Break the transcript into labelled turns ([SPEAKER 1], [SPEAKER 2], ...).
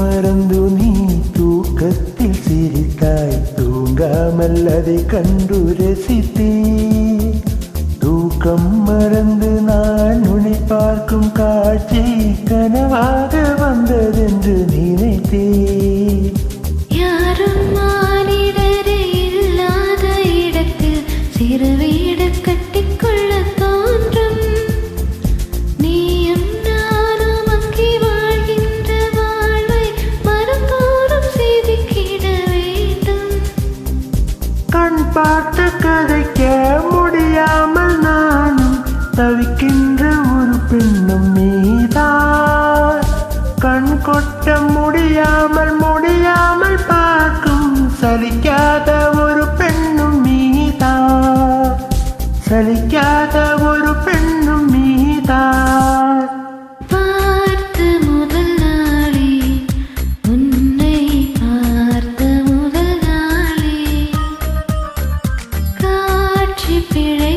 [SPEAKER 1] மறந்து நீ தூக்கத்தில் சிரித்தாய், தூங்காமல் அதை கண்டு ரசித்தேன். தூக்கம் மறந்து நான் உன்னை பார்க்கும் காட்சி கனவாக வந்ததென்று நினைத்தேன்.
[SPEAKER 2] யாரும் மானிடரே இல்லாத இடத்தில் சிறு வீடு கட்டிக்கொள்ள தோன்றும். நீயும் நானும் அங்கே வாழ்கின்ற வாழ்வை மறுபோரும் செதுக்கிட வேண்டும்.
[SPEAKER 1] கண் பார்த்து கதைக்க முடியாமல் நானும் தவிக்கின்ற ஒரு பெண்ணும் நீதான். கண் கொட்ட முடியாமல் பார்க்கும் சலிக்காத ஒரு பெண்ணும் நீதான். சலிக்காத ஒரு பெண்ணும் நீதான்.
[SPEAKER 2] பார்த்த முதல் நாளே, உன்னை பார்த்த முதல் நாளே, காட்சி பிழை